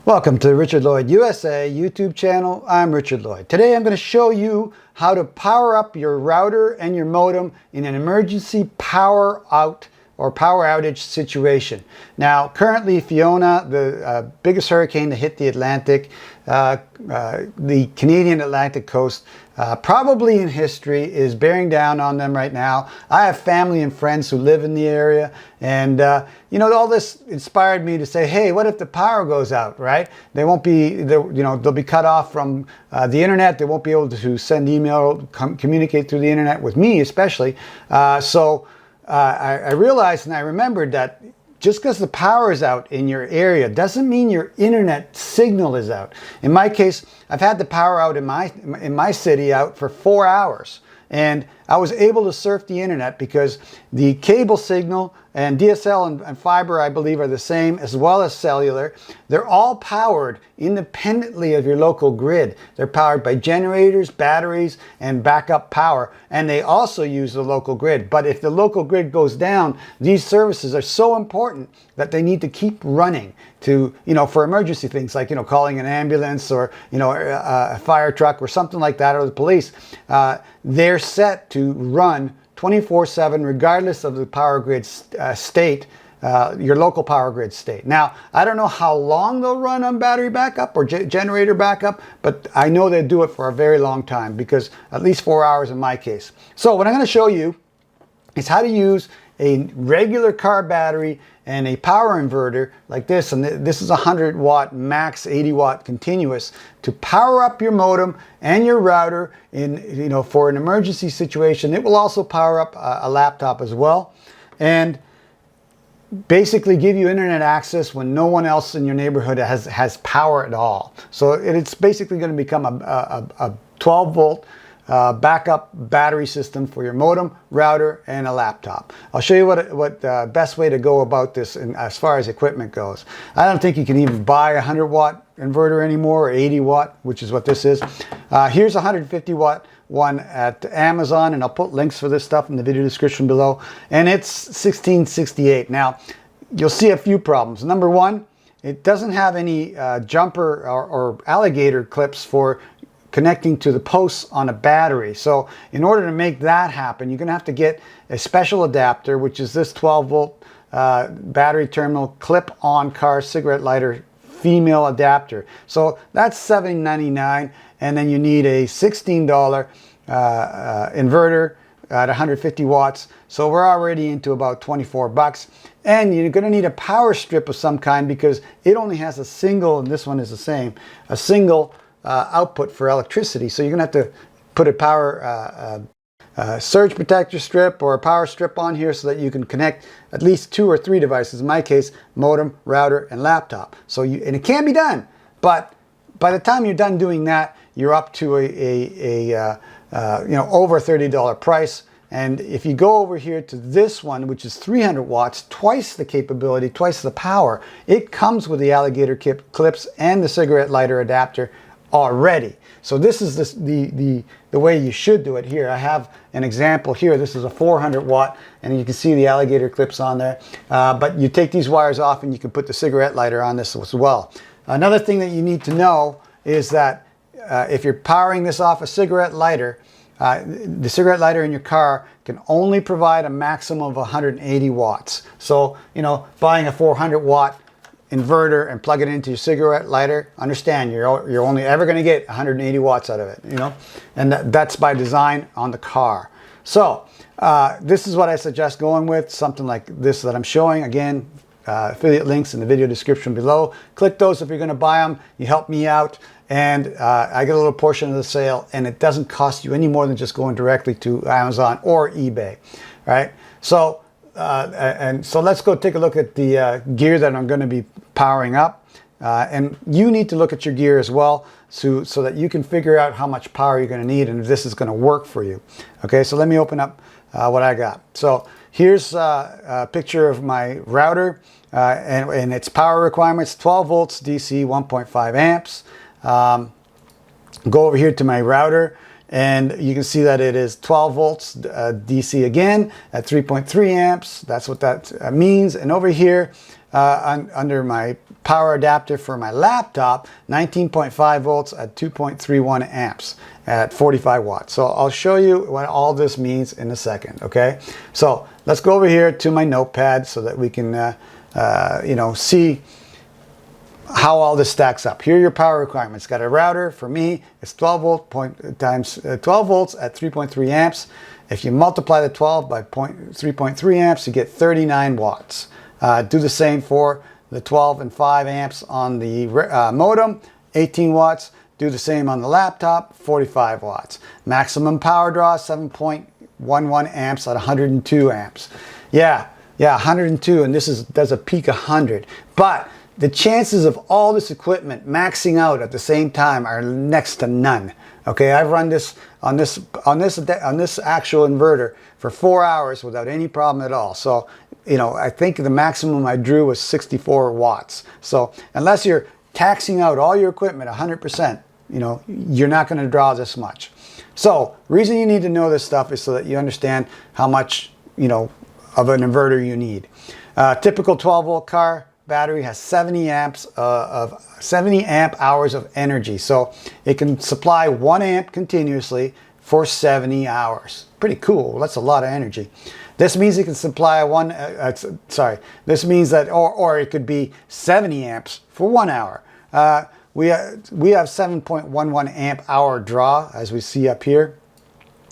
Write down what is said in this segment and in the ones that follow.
Welcome to the Richard Lloyd USA YouTube channel. I'm Richard Lloyd. Today I'm going to show you how to power up your router and your modem in an emergency power out or power outage situation. Now, currently Fiona, the biggest hurricane to hit the Atlantic, the Canadian Atlantic coast, probably in history, is bearing down on them right now. I have family and friends who live in the area, and you know, all this inspired me to say, hey, what if the power goes out, right? They won't be, they'll be cut off from the internet. They won't be able to send email, communicate through the internet with me, especially. I realized and I remembered that just because the power is out in your area doesn't mean your internet signal is out. In my case, I've had the power out in my city out for 4 hours. And I was able to surf the internet because the cable signal and DSL and fiber, I believe, are the same, as well as cellular. They're all powered independently of your local grid. They're powered by generators, batteries, and backup power. And they also use the local grid. But if the local grid goes down, these services are so important that they need to keep running to, for emergency things like, calling an ambulance or, a fire truck or something like that, or the police. They're set to run 24/7 regardless of the power grid state, your local power grid state. Now, I don't know how long they'll run on battery backup or generator backup, but I know they do it for a very long time, because at least 4 hours in my case. So what I'm going to show you is how to use a regular car battery and a power inverter like this, and this is a 100 watt max 80 watt continuous, to power up your modem and your router in for an emergency situation. It will also power up a laptop as well, and basically give you internet access when no one else in your neighborhood has power at all. So it's basically going to become a 12 volt backup battery system for your modem, router, and a laptop. I'll show you what the best way to go about this as far as equipment goes. I don't think you can even buy a 100 watt inverter anymore, or 80 watt, which is what this is. Here's a 150 watt one at Amazon, and I'll put links for this stuff in the video description below. And it's $16.68. Now, you'll see a few problems. Number one, it doesn't have any jumper or alligator clips for connecting to the posts on a battery. So in order to make that happen, you're going to have to get a special adapter, which is this 12 volt battery terminal clip-on car cigarette lighter female adapter. So that's $7.99, and then you need a $16 inverter at 150 watts. So we're already into about 24 bucks. And you're going to need a power strip of some kind, because it only has a single, and this one is the same, a single output for electricity. So you're going to have to put a power surge protector strip or a power strip on here so that you can connect at least 2 or 3 devices. In my case, modem, router, and laptop. So and it can be done, but by the time you're done doing that, you're up to over a $30 price. And if you go over here to this one, which is 300 watts, twice the capability, twice the power, it comes with the alligator clips and the cigarette lighter adapter already. So this is the way you should do it here. I have an example here. This is a 400 watt, and you can see the alligator clips on there. But you take these wires off and you can put the cigarette lighter on this as well. Another thing that you need to know is that if you're powering this off a cigarette lighter, the cigarette lighter in your car can only provide a maximum of 180 watts. So, buying a 400 watt inverter and plug it into your cigarette lighter, understand you're only ever going to get 180 watts out of it, and that's by design on the car. So this is what I suggest going with, something like this that I'm showing. Again, affiliate links in the video description below. Click those if you're going to buy them. You help me out, and I get a little portion of the sale, and it doesn't cost you any more than just going directly to Amazon or eBay, right? So so let's go take a look at the gear that I'm going to be powering up, and you need to look at your gear as well, so that you can figure out how much power you're going to need and if this is going to work for you. Okay, so let me open up what I got. So here's a picture of my router and its power requirements: 12 volts DC, 1.5 amps. Go over here to my router, and you can see that it is 12 volts DC again at 3.3 amps. That's what that means. And over here under my power adapter for my laptop, 19.5 volts at 2.31 amps at 45 watts. So I'll show you what all this means in a second, okay? So let's go over here to my notepad so that we can see how all this stacks up. Here are your power requirements. Got a router. For me, it's 12 volt times 12 volts at 3.3 amps. If you multiply the 12 by 3.3 amps, you get 39 watts. Do the same for the 12 and 5 amps on the modem, 18 watts. Do the same on the laptop, 45 watts. Maximum power draw, 7.11 amps at 102 amps. Yeah, 102, and this does a peak 100. But the chances of all this equipment maxing out at the same time are next to none. Okay, I've run this on this actual inverter for 4 hours without any problem at all. So, I think the maximum I drew was 64 watts. So, unless you're taxing out all your equipment 100%, you're not going to draw this much. So, reason you need to know this stuff is so that you understand how much, of an inverter you need. Typical 12 volt car battery has 70 amp hours of energy. So it can supply 1 amp continuously for 70 hours. Pretty cool. That's a lot of energy. This means it can supply this means that, or it could be 70 amps for 1 hour. We have 7.11 amp hour draw, as we see up here.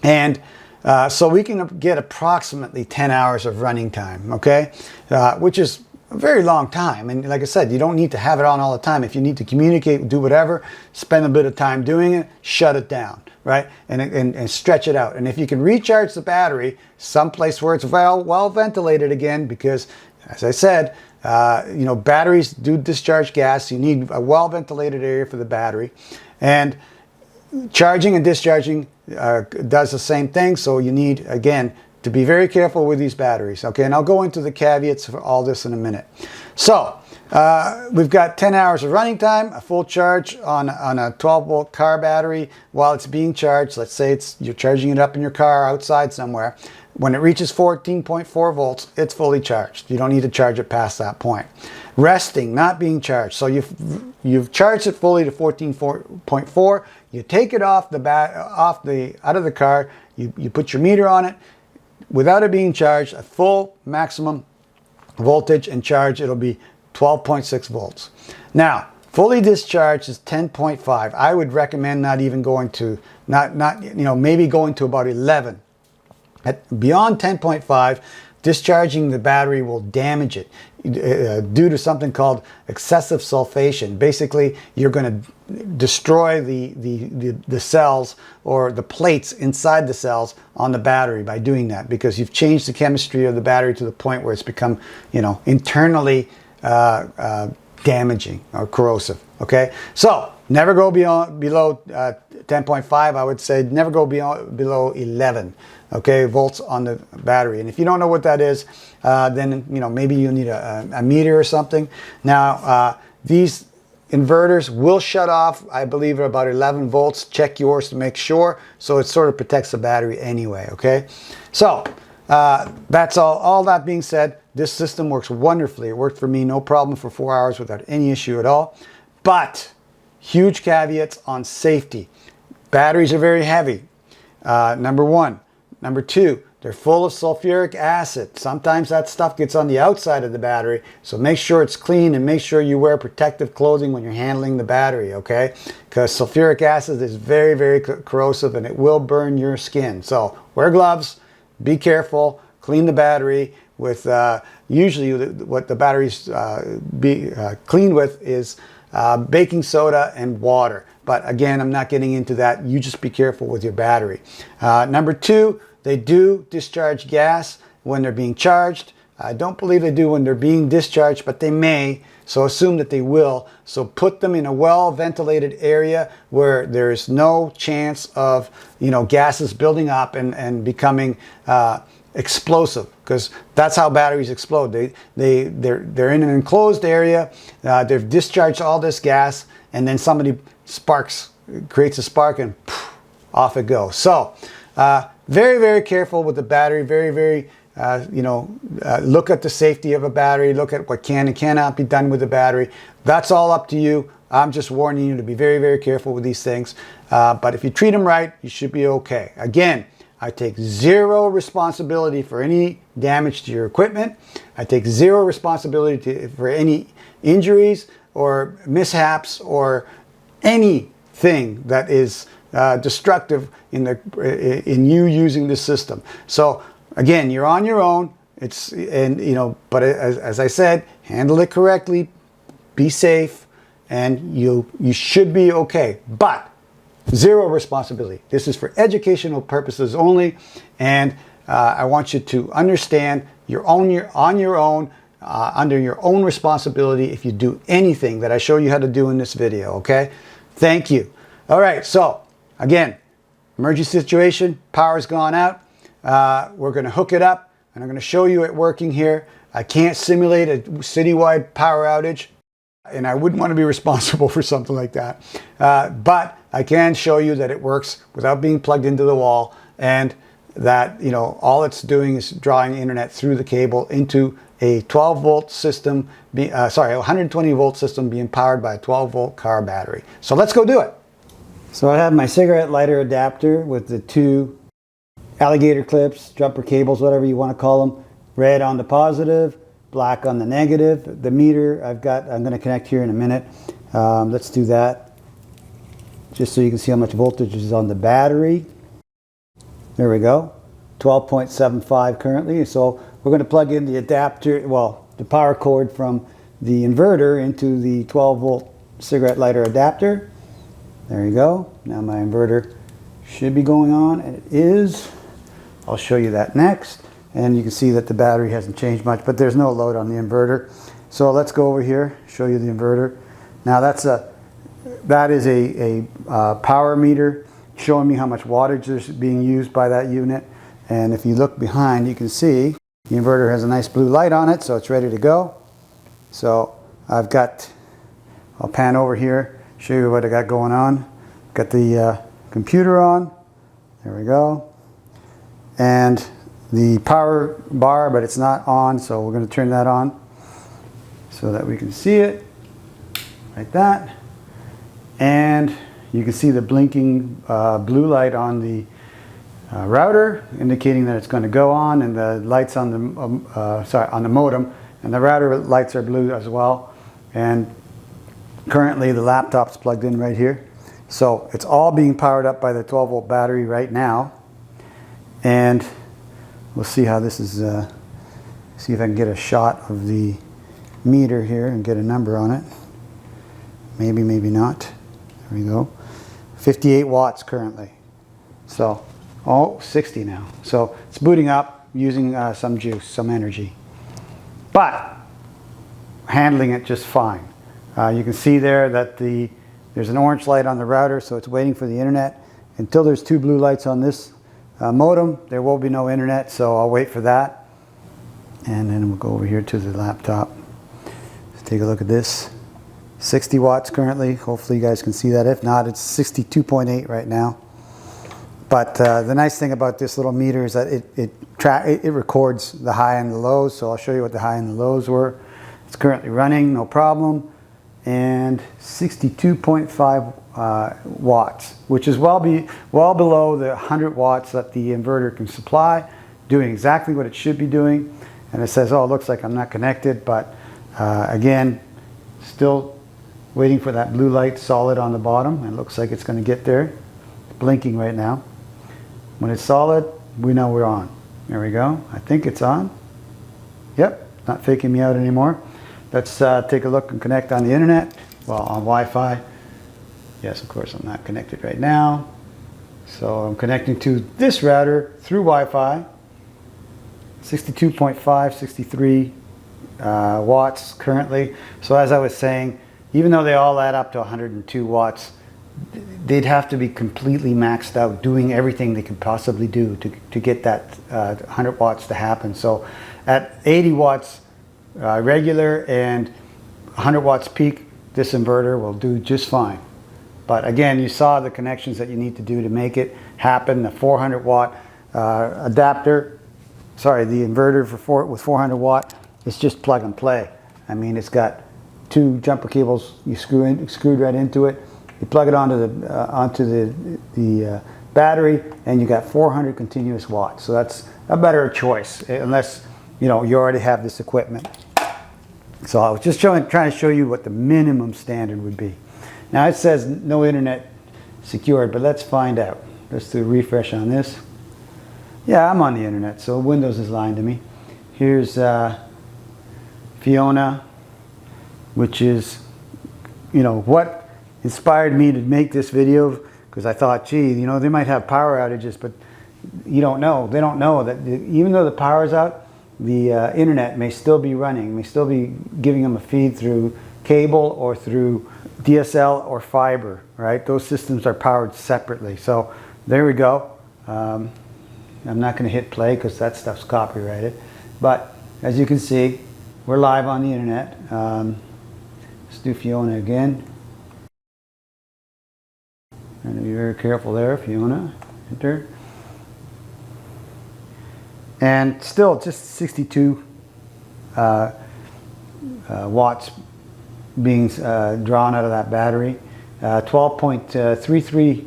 And so we can get approximately 10 hours of running time, okay? Which is a very long time. And like I said, you don't need to have it on all the time. If you need to communicate, do whatever, spend a bit of time doing it, shut it down, right? And stretch it out. And if you can recharge the battery someplace where it's well ventilated again, because as I said, batteries do discharge gas. You need a well ventilated area for the battery. And charging and discharging does the same thing. So you need, again, to be very careful with these batteries, okay? And I'll go into the caveats for all this in a minute. So, we've got 10 hours of running time, a full charge on a 12 volt car battery while it's being charged. Let's say you're charging it up in your car outside somewhere. When it reaches 14.4 volts, it's fully charged. You don't need to charge it past that point. Resting, not being charged. So you've charged it fully to 14.4. You take it out of the car. You put your meter on it. Without it being charged, a full maximum voltage and charge, it'll be 12.6 volts. Now, fully discharged is 10.5. I would recommend not even going to, maybe going to about 11. Beyond 10.5, discharging the battery will damage it due to something called excessive sulfation. Basically, you're going to destroy the cells or the plates inside the cells on the battery by doing that, because you've changed the chemistry of the battery to the point where it's become, internally damaging or corrosive. Okay, so never go below 10.5. I would say never go below 11. Okay, volts on the battery. And if you don't know what that is, then maybe you need a meter or something. Now these inverters will shut off, I believe, at about 11 volts. Check yours to make sure. So it sort of protects the battery anyway. Okay, so that's all. All that being said, this system works wonderfully. It worked for me, no problem, for 4 hours without any issue at all. But huge caveats on safety. Batteries are very heavy. Number one. Number two, they're full of sulfuric acid. Sometimes that stuff gets on the outside of the battery, so make sure it's clean and make sure you wear protective clothing when you're handling the battery, okay? Because sulfuric acid is very, very corrosive and it will burn your skin. So wear gloves, be careful, clean the battery with, usually what the batteries be cleaned with is baking soda and water. But again, I'm not getting into that. You just be careful with your battery. Number two, they do discharge gas when they're being charged. I don't believe they do when they're being discharged, but they may, so assume that they will. So put them in a well-ventilated area where there's no chance of, gases building up and becoming explosive, because that's how batteries explode. They're in an enclosed area, they've discharged all this gas, and then somebody creates a spark, and poof, off it goes. So very, very careful with the battery. Very, very look at the safety of a battery, look at what can and cannot be done with the battery. That's all up to you. I'm just warning you to be very, very careful with these things. But if you treat them right, you should be okay. Again, I take zero responsibility for any damage to your equipment. I take zero responsibility for any injuries or mishaps or anything that is destructive in you using this system. So again, you're on your own. But as I said, handle it correctly, be safe, and you should be okay. But zero responsibility. This is for educational purposes only, and I want you to understand you're on your own, under your own responsibility if you do anything that I show you how to do in this video, okay? Thank you. All right, so again, emergency situation, power's gone out. We're going to hook it up, and I'm going to show you it working here. I can't simulate a citywide power outage, and I wouldn't want to be responsible for something like that. But I can show you that it works without being plugged into the wall, and that all it's doing is drawing internet through the cable into a 12-volt system, 120-volt system being powered by a 12-volt car battery. So let's go do it. So I have my cigarette lighter adapter with the two alligator clips, jumper cables, whatever you want to call them. Red on the positive, black on the negative. The meter I'm going to connect here in a minute. Let's do that, just so you can see how much voltage is on the battery. There we go, 12.75 currently. So we're going to plug in the adapter, well, the power cord from the inverter into the 12-volt cigarette lighter adapter. There you go. Now my inverter should be going on, and it is. I'll show you that next. And you can see that the battery hasn't changed much, but there's no load on the inverter. So let's go over here, show you the inverter. Now that is a power meter showing me how much wattage is being used by that unit. And if you look behind, you can see the inverter has a nice blue light on it, so it's ready to go. So I'll pan over here, show you what I got going on. Got the computer on, there we go. And the power bar, but it's not on, so we're going to turn that on so that we can see it, like that. And you can see the blinking blue light on the router, indicating that it's going to go on, and the lights on the modem, and the router lights are blue as well. And currently the laptop's plugged in right here, so it's all being powered up by the 12-volt battery right now. And we'll see how this is. See if I can get a shot of the meter here and get a number on it. Maybe, maybe not. There we go. 58 watts currently. So, 60 now. So it's booting up using some juice, some energy. But handling it just fine. You can see there that there's an orange light on the router, so it's waiting for the internet. Until there's two blue lights on this modem, there will be no internet, so I'll wait for that. And then we'll go over here to the laptop. Let's take a look at this. 60 watts currently. Hopefully you guys can see that. If not, it's 62.8 right now. But the nice thing about this little meter is that it records the high and the lows. So I'll show you what the high and the lows were. It's currently running, no problem. And 62.5 watts, which is well below the 100 watts that the inverter can supply, doing exactly what it should be doing. And it says, oh, it looks like I'm not connected, but again, still waiting for that blue light solid on the bottom. It looks like it's going to get there. It's blinking right now. When it's solid, we know we're on. There we go. I think it's on. Yep, not faking me out anymore. Let's take a look and connect on the internet. Well, on Wi-Fi. Yes, of course, I'm not connected right now. So I'm connecting to this router through Wi-Fi. 62.5, 63 watts currently. So as I was saying, even though they all add up to 102 watts, they'd have to be completely maxed out, doing everything they could possibly do to get that 100 watts to happen. So at 80 watts regular and 100 watts peak, this inverter will do just fine. But again, you saw the connections that you need to do to make it happen. The 400 watt adapter sorry, the inverter with 400 watt, it's just plug and play. I mean, it's got 2 jumper cables you screwed right into it. You plug it onto the battery, and you got 400 continuous watts. So that's a better choice, unless you already have this equipment. So I was just trying to show you what the minimum standard would be. Now it says no internet secured, but let's find out. Let's do a refresh on this. Yeah, I'm on the internet, so Windows is lying to me. Here's Fiona, which is, what inspired me to make this video, because I thought, gee, they might have power outages, but you don't know. They don't know that even though the power's out, the internet may still be running, may still be giving them a feed through cable or through DSL or fiber, right? Those systems are powered separately. So there we go. I'm not going to hit play because that stuff's copyrighted. But as you can see, we're live on the internet. Let's do Fiona again. Trying to be very careful there, Fiona. Enter. And still just 62 watts being drawn out of that battery. 12.33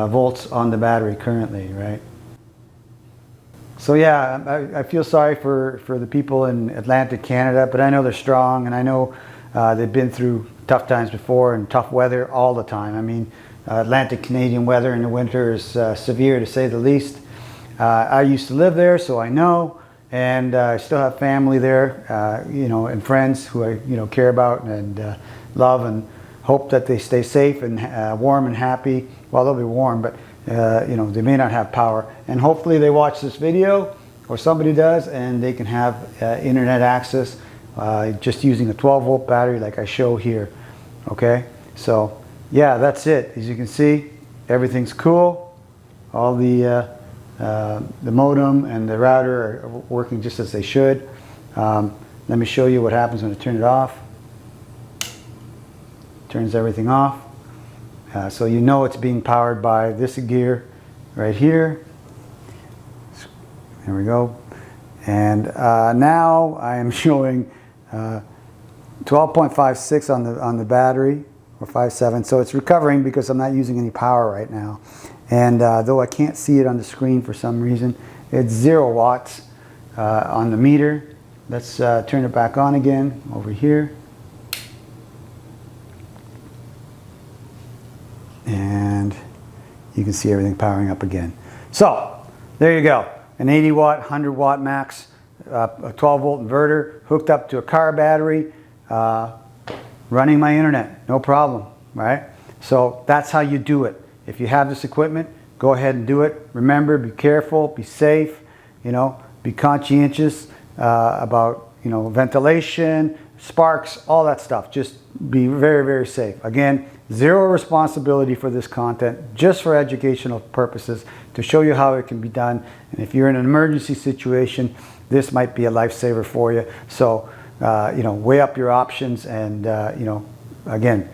volts on the battery currently, right? So yeah, I feel sorry for the people in Atlantic Canada, but I know they're strong, and I know they've been through tough times before and tough weather all the time. I mean, Atlantic Canadian weather in the winter is severe, to say the least. I used to live there, so I know, and I still have family there, and friends who I care about and love, and hope that they stay safe and warm and happy. Well, they'll be warm, but they may not have power, and hopefully they watch this video, or somebody does, and they can have internet access just using a 12-volt battery like I show here. Okay, so yeah, that's it. As you can see, everything's cool. All the modem and the router are working just as they should. Let me show you what happens when I turn it off. Turns everything off. So you know it's being powered by this gear right here. There we go. And now I am showing 12.56 on the battery, or 5.7. So it's recovering because I'm not using any power right now. And though I can't see it on the screen for some reason, it's 0 watts on the meter. Let's turn it back on again over here. And you can see everything powering up again. So there you go. An 80 watt, 100 watt max, a 12 volt inverter hooked up to a car battery, running my internet, no problem, right? So that's how you do it. If you have this equipment, go ahead and do it. Remember, be careful, be safe, be conscientious about, ventilation, sparks, all that stuff. Just be very, very safe. Again, 0 responsibility for this content, just for educational purposes, to show you how it can be done. And if you're in an emergency situation, this might be a lifesaver for you. So, weigh up your options, and, again,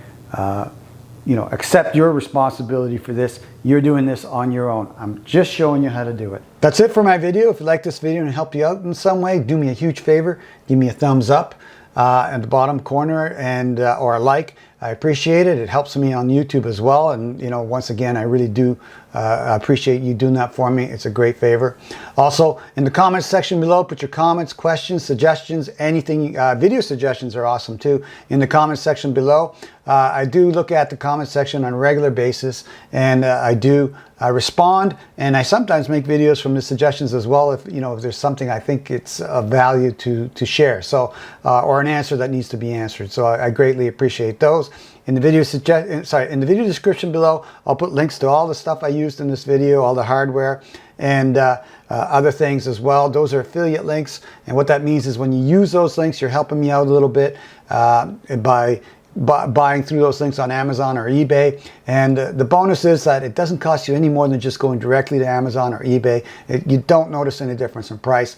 accept your responsibility for this. You're doing this on your own. I'm just showing you how to do it. That's it for my video. If you like this video and it helped you out in some way, do me a huge favor. Give me a thumbs up at the bottom corner, and or a like. I appreciate it. It helps me on YouTube as well. And once again, I really do appreciate you doing that for me. It's a great favor. Also, in the comments section below, put your comments, questions, suggestions, anything. Video suggestions are awesome too. In the comments section below, I do look at the comment section on a regular basis, and I do respond, and I sometimes make videos from the suggestions as well if if there's something I think it's of value to share, so or an answer that needs to be answered. So I greatly appreciate those. In the video in the video description below, I'll put links to all the stuff I used in this video, all the hardware, and other things as well. Those are affiliate links, and what that means is when you use those links, you're helping me out a little bit by buying through those links on Amazon or eBay. And the bonus is that it doesn't cost you any more than just going directly to Amazon or eBay. You don't notice any difference in price.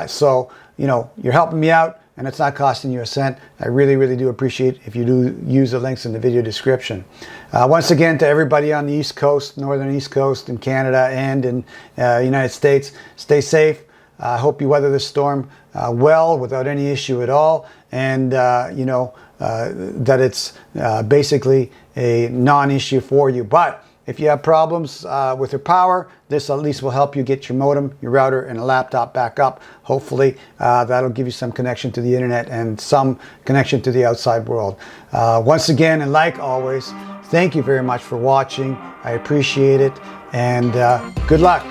So you're helping me out, and it's not costing you a cent. I really, really do appreciate if you do use the links in the video description. Once again, to everybody on the East Coast, Northern East Coast, in Canada, and in United States, stay safe. I hope you weather the storm well without any issue at all, and that it's basically a non-issue for you. But if you have problems with your power, this at least will help you get your modem, your router, and a laptop back up. Hopefully that'll give you some connection to the internet and some connection to the outside world. Once again, and like always, thank you very much for watching. I appreciate it, and good luck.